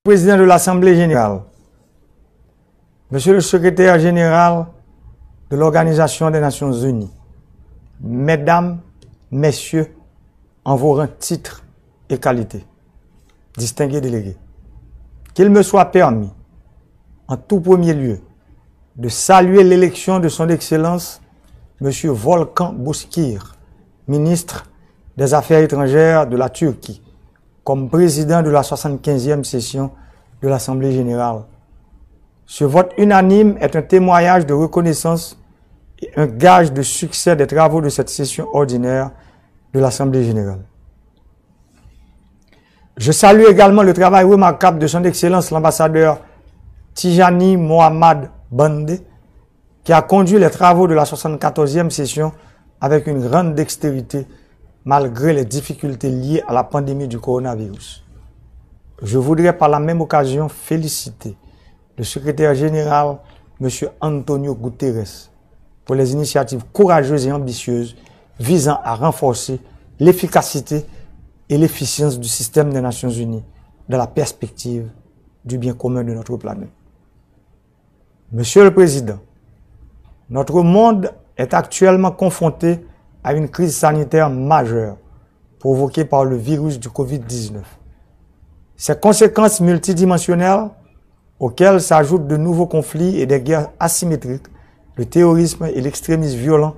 président de l'Assemblée générale, Monsieur le secrétaire général de l'Organisation des Nations Unies, Mesdames, Messieurs, en vos rangs, titres et qualités, distingués délégués, qu'il me soit permis, en tout premier lieu, de saluer l'élection de son Excellence, Monsieur Volkan Bozkır, ministre des Affaires étrangères de la Turquie, comme président de la 75e session de l'Assemblée générale. Ce vote unanime est un témoignage de reconnaissance et un gage de succès des travaux de cette session ordinaire de l'Assemblée générale. Je salue également le travail remarquable de son Excellence l'ambassadeur Tijani Mohamed Bande, qui a conduit les travaux de la 74e session avec une grande dextérité, malgré les difficultés liées à la pandémie du coronavirus. Je voudrais par la même occasion féliciter le secrétaire général, M. Antonio Guterres, pour les initiatives courageuses et ambitieuses visant à renforcer l'efficacité et l'efficience du système des Nations Unies dans la perspective du bien commun de notre planète. Monsieur le Président, notre monde est actuellement confronté à une crise sanitaire majeure provoquée par le virus du Covid-19. Ces conséquences multidimensionnelles, auxquelles s'ajoutent de nouveaux conflits et des guerres asymétriques, le terrorisme et l'extrémisme violent,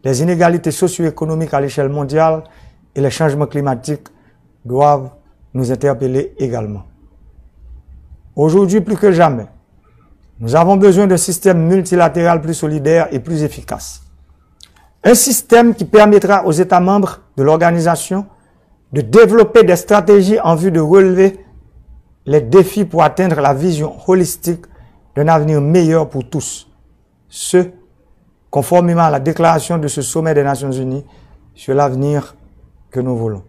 les inégalités socio-économiques à l'échelle mondiale et les changements climatiques doivent nous interpeller également. Aujourd'hui, plus que jamais, nous avons besoin d'un système multilatéral plus solidaire et plus efficace. Un système qui permettra aux États membres de l'organisation de développer des stratégies en vue de relever les défis pour atteindre la vision holistique d'un avenir meilleur pour tous. Ce, conformément à la déclaration de ce sommet des Nations Unies sur l'avenir que nous voulons.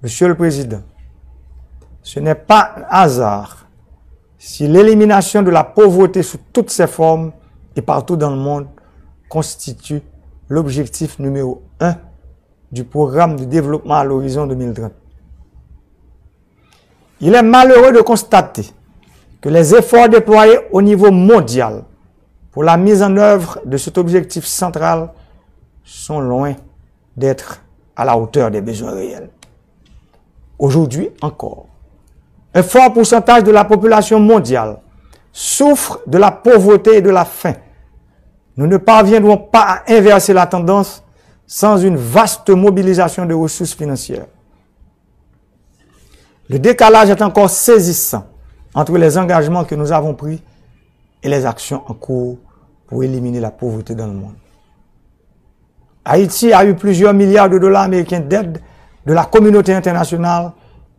Monsieur le Président, ce n'est pas un hasard si l'élimination de la pauvreté sous toutes ses formes et partout dans le monde constitue l'objectif numéro 1 du programme de développement à l'horizon 2030. Il est malheureux de constater que les efforts déployés au niveau mondial pour la mise en œuvre de cet objectif central sont loin d'être à la hauteur des besoins réels. Aujourd'hui encore, un fort pourcentage de la population mondiale souffre de la pauvreté et de la faim. Nous ne parviendrons pas à inverser la tendance sans une vaste mobilisation de ressources financières. Le décalage est encore saisissant entre les engagements que nous avons pris et les actions en cours pour éliminer la pauvreté dans le monde. Haïti a eu plusieurs milliards de dollars américains d'aide de la communauté internationale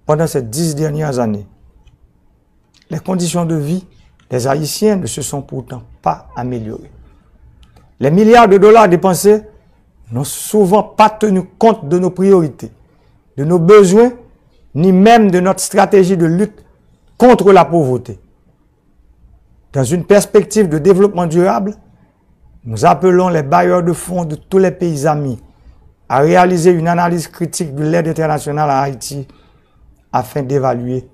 pendant ces 10 dernières années. Les conditions de vie des Haïtiens ne se sont pourtant pas améliorées. Les milliards de dollars dépensés n'ont souvent pas tenu compte de nos priorités, de nos besoins, ni même de notre stratégie de lutte contre la pauvreté. Dans une perspective de développement durable, nous appelons les bailleurs de fonds de tous les pays amis à réaliser une analyse critique de l'aide internationale à Haïti afin d'évaluer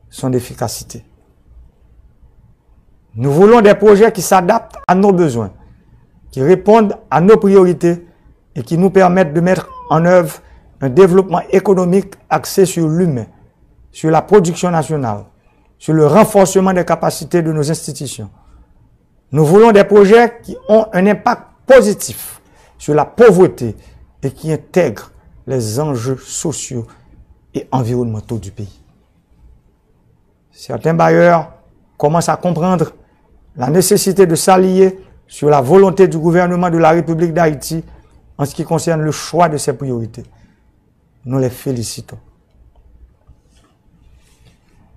son efficacité. Nous voulons des projets qui s'adaptent à nos besoins, qui répondent à nos priorités et qui nous permettent de mettre en œuvre un développement économique axé sur l'humain, sur la production nationale, sur le renforcement des capacités de nos institutions. Nous voulons des projets qui ont un impact positif sur la pauvreté et qui intègrent les enjeux sociaux et environnementaux du pays. Certains bailleurs commencent à comprendre la nécessité de s'allier sur la volonté du gouvernement de la République d'Haïti en ce qui concerne le choix de ses priorités. Nous les félicitons.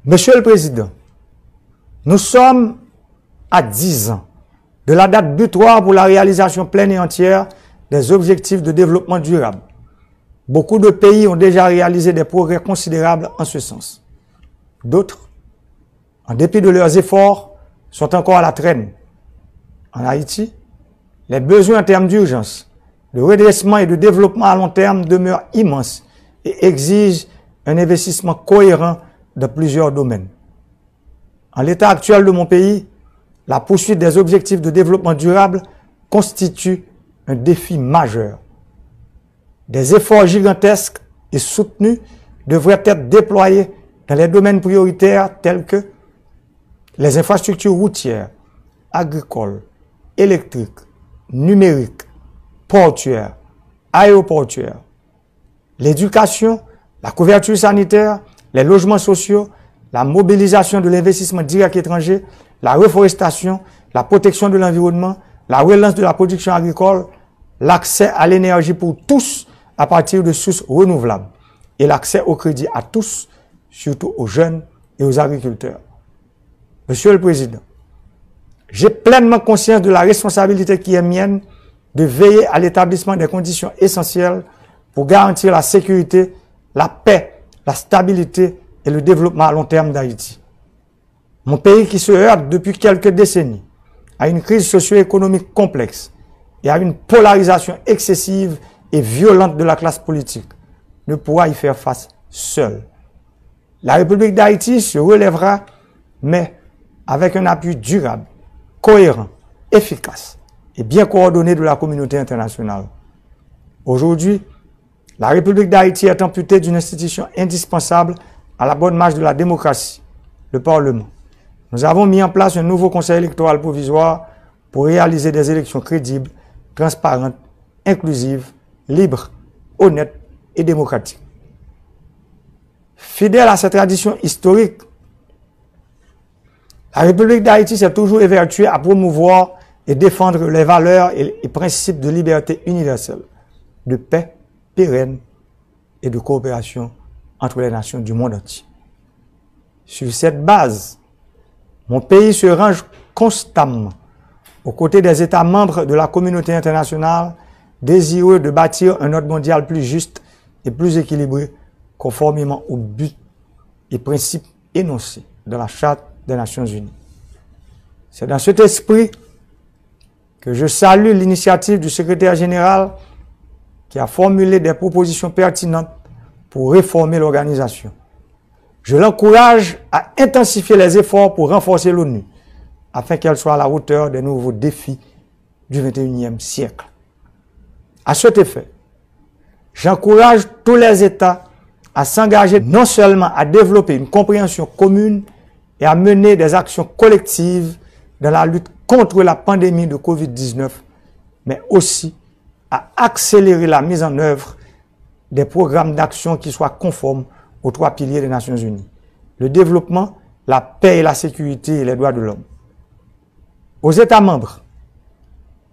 Monsieur le Président, nous sommes à 10 ans de la date butoir pour la réalisation pleine et entière des objectifs de développement durable. Beaucoup de pays ont déjà réalisé des progrès considérables en ce sens. D'autres, en dépit de leurs efforts, sont encore à la traîne. En Haïti, les besoins en termes d'urgence, de redressement et de développement à long terme demeurent immenses et exigent un investissement cohérent dans plusieurs domaines. En l'état actuel de mon pays, la poursuite des objectifs de développement durable constitue un défi majeur. Des efforts gigantesques et soutenus devraient être déployés dans les domaines prioritaires tels que les infrastructures routières, agricoles, électriques, numériques, portuaires, aéroportuaires, l'éducation, la couverture sanitaire, les logements sociaux, la mobilisation de l'investissement direct étranger, la reforestation, la protection de l'environnement, la relance de la production agricole, l'accès à l'énergie pour tous à partir de sources renouvelables et l'accès au crédit à tous, surtout aux jeunes et aux agriculteurs. Monsieur le Président, j'ai pleinement conscience de la responsabilité qui est mienne de veiller à l'établissement des conditions essentielles pour garantir la sécurité, la paix, la stabilité et le développement à long terme d'Haïti. Mon pays qui se heurte depuis quelques décennies à une crise socio-économique complexe et à une polarisation excessive et violente de la classe politique ne pourra y faire face seul. La République d'Haïti se relèvera, mais avec un appui durable, cohérent, efficace et bien coordonné de la communauté internationale. Aujourd'hui, la République d'Haïti est amputée d'une institution indispensable à la bonne marche de la démocratie, le Parlement. Nous avons mis en place un nouveau conseil électoral provisoire pour réaliser des élections crédibles, transparentes, inclusives, libres, honnêtes et démocratiques. Fidèle à cette tradition historique, la République d'Haïti s'est toujours évertuée à promouvoir et défendre les valeurs et principes de liberté universelle, de paix pérenne et de coopération entre les nations du monde entier. Sur cette base, mon pays se range constamment aux côtés des États membres de la communauté internationale désireux de bâtir un ordre mondial plus juste et plus équilibré conformément aux buts et principes énoncés dans la Charte des Nations Unies. C'est dans cet esprit que je salue l'initiative du secrétaire général qui a formulé des propositions pertinentes pour réformer l'organisation. Je l'encourage à intensifier les efforts pour renforcer l'ONU afin qu'elle soit à la hauteur des nouveaux défis du XXIe siècle. À cet effet, j'encourage tous les États à s'engager non seulement à développer une compréhension commune et à mener des actions collectives dans la lutte contre la pandémie de Covid-19, mais aussi à accélérer la mise en œuvre des programmes d'action qui soient conformes aux 3 piliers des Nations Unies: le développement, la paix et la sécurité et les droits de l'homme. Aux États membres,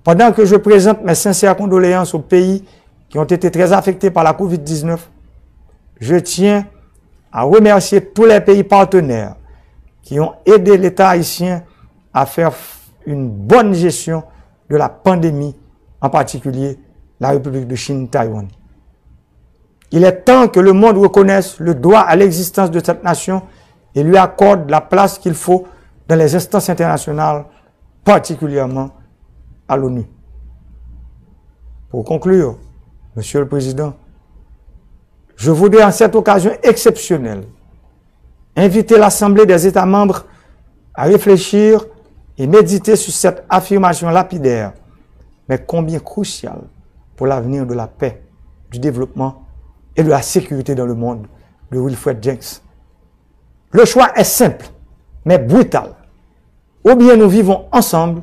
pendant que je présente mes sincères condoléances aux pays qui ont été très affectés par la Covid-19, je tiens à remercier tous les pays partenaires qui ont aidé l'État haïtien à faire une bonne gestion de la pandémie, en particulier la République de Chine, Taïwan. Il est temps que le monde reconnaisse le droit à l'existence de cette nation et lui accorde la place qu'il faut dans les instances internationales, particulièrement à l'ONU. Pour conclure, Monsieur le Président, je voudrais en cette occasion exceptionnelle inviter l'Assemblée des États membres à réfléchir et méditer sur cette affirmation lapidaire, mais combien cruciale pour l'avenir de la paix, du développement et de la sécurité dans le monde, de Wilfred Jenks. Le choix est simple, mais brutal. Ou bien nous vivons ensemble,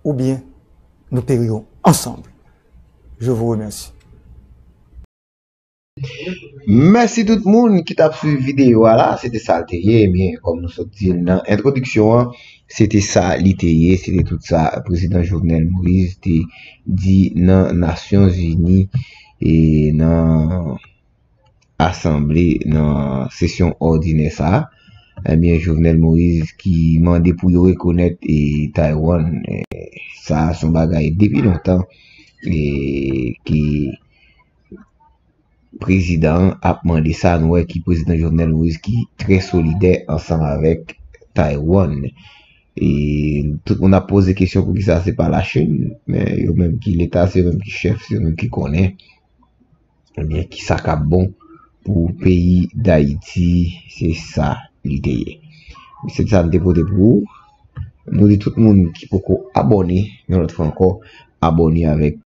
ou bien nous périrons ensemble. Je vous remercie. Merci tout le monde qui t'a suivi vidéo là, c'était ça le bien comme nous sommes dit dans l'introduction, c'était ça l'ité, c'était tout ça président Jovenel Moïse dit dans Nations Unies et dans assemblée dans session ordinaire ça. Eh bien Jovenel Moïse qui mandé pour reconnaître et Taïwan, ça son bagage depuis longtemps et qui président a demandé ça nous qui président Jovenel Moïse qui très solidaire ensemble avec Taïwan et tout le monde a posé question pour qui ça c'est pas la Chine mais même qui l'état c'est même qui chef c'est même qui connaît eh bien qui ça cap bon pour le pays d'Haïti, c'est ça l'idée. C'est ça le pour vous. Nous dit tout le monde qui peut abonner, mais l'autre fois encore abonner avec